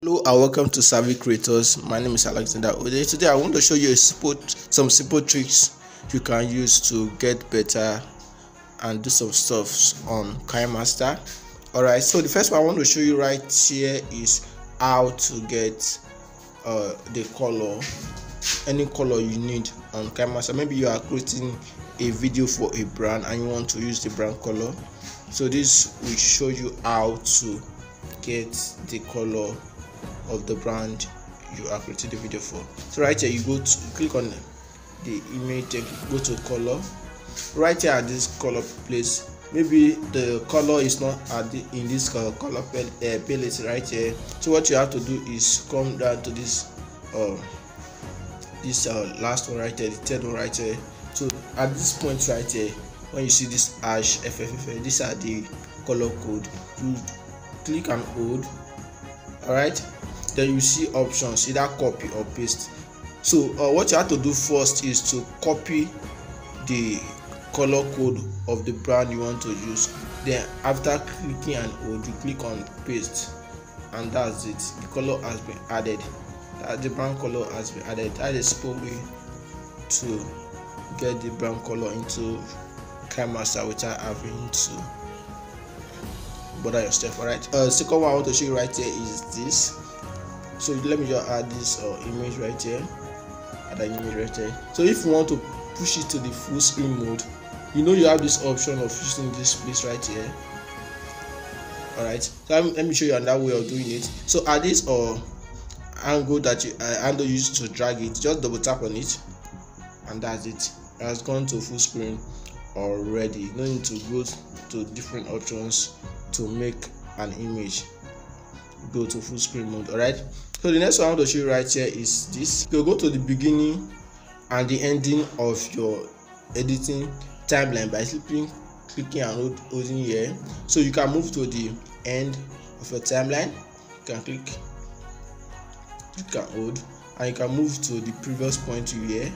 Hello and welcome to Savvy Creators. My name is Alexander Ode. Today I want to show you some simple tricks you can use to get better and do some stuff on Kinemaster. Alright, so the first one I want to show you right here is how to get the color, any color you need on Kinemaster. Maybe you are creating a video for a brand and you want to use the brand color. So this will show you how to get the color of the brand you are creating the video for. So right here, you click on the image, then go to color. Right here at this color place, maybe the color is not in this color palette right here. So what you have to do is come down to this last one right here, the third one right here. So at this point right here, when you see this hash FFFF, these are the color code. You click and hold. Alright, then you see options, either copy or paste. So what you have to do first is to copy the color code of the brand you want to use. Then after clicking and hold, you click on paste, and that's it. The color has been added. The brand color has been added. That is a simple way to get the brand color into Kinemaster without having to bother yourself. Alright, second one I want to show you right here is this. So let me just add this image right here. Add an image right here. So if you want to push it to the full screen mode, you know you have this option of using this place right here. Alright, so let me show you another way of doing it. So at this angle that you use to drag it, just double tap on it, and that's it. It has gone to full screen already. No need to go to different options to make an image go to full screen mode. Alright, so the next one I want to show you right here is this. You go to the beginning and the ending of your editing timeline by clicking and holding here. So you can move to the end of your timeline. You can click and hold, and you can move to the previous point here.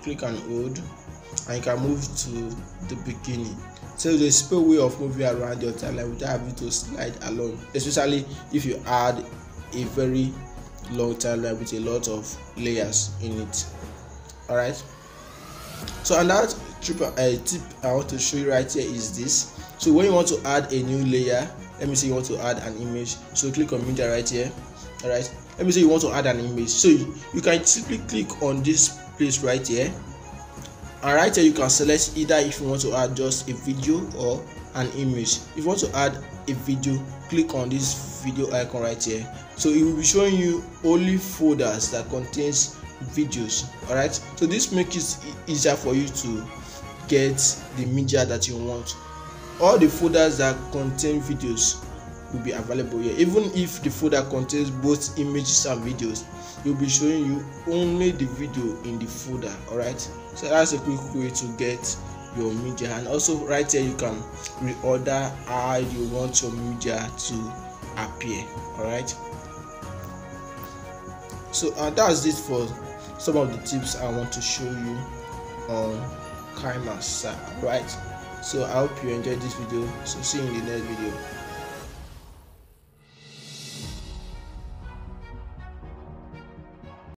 Click and hold, and you can move to the beginning. So there's a simple way of moving around your timeline without having to slide along, especially if you add a very long timeline with a lot of layers in it. Alright, so another tip I want to show you right here is this. So when you want to add a new layer, let me say you want to add an image, so click on media right here. Alright, let me say you want to add an image, so you can simply click on this place right here. And right here you can select either if you want to add just a video or an image. If you want to add a video, click on this video icon right here. So it will be showing you only folders that contains videos. Alright, so this makes it easier for you to get the media that you want. All the folders that contain videos will be available here. Even if the folder contains both images and videos, it will be showing you only the video in the folder. Alright, so that's a quick way to get your media. And also right here you can reorder how you want your media to appear. Alright, so that's it for some of the tips I want to show you on Kinemaster. Right, so I hope you enjoyed this video. So see you in the next video.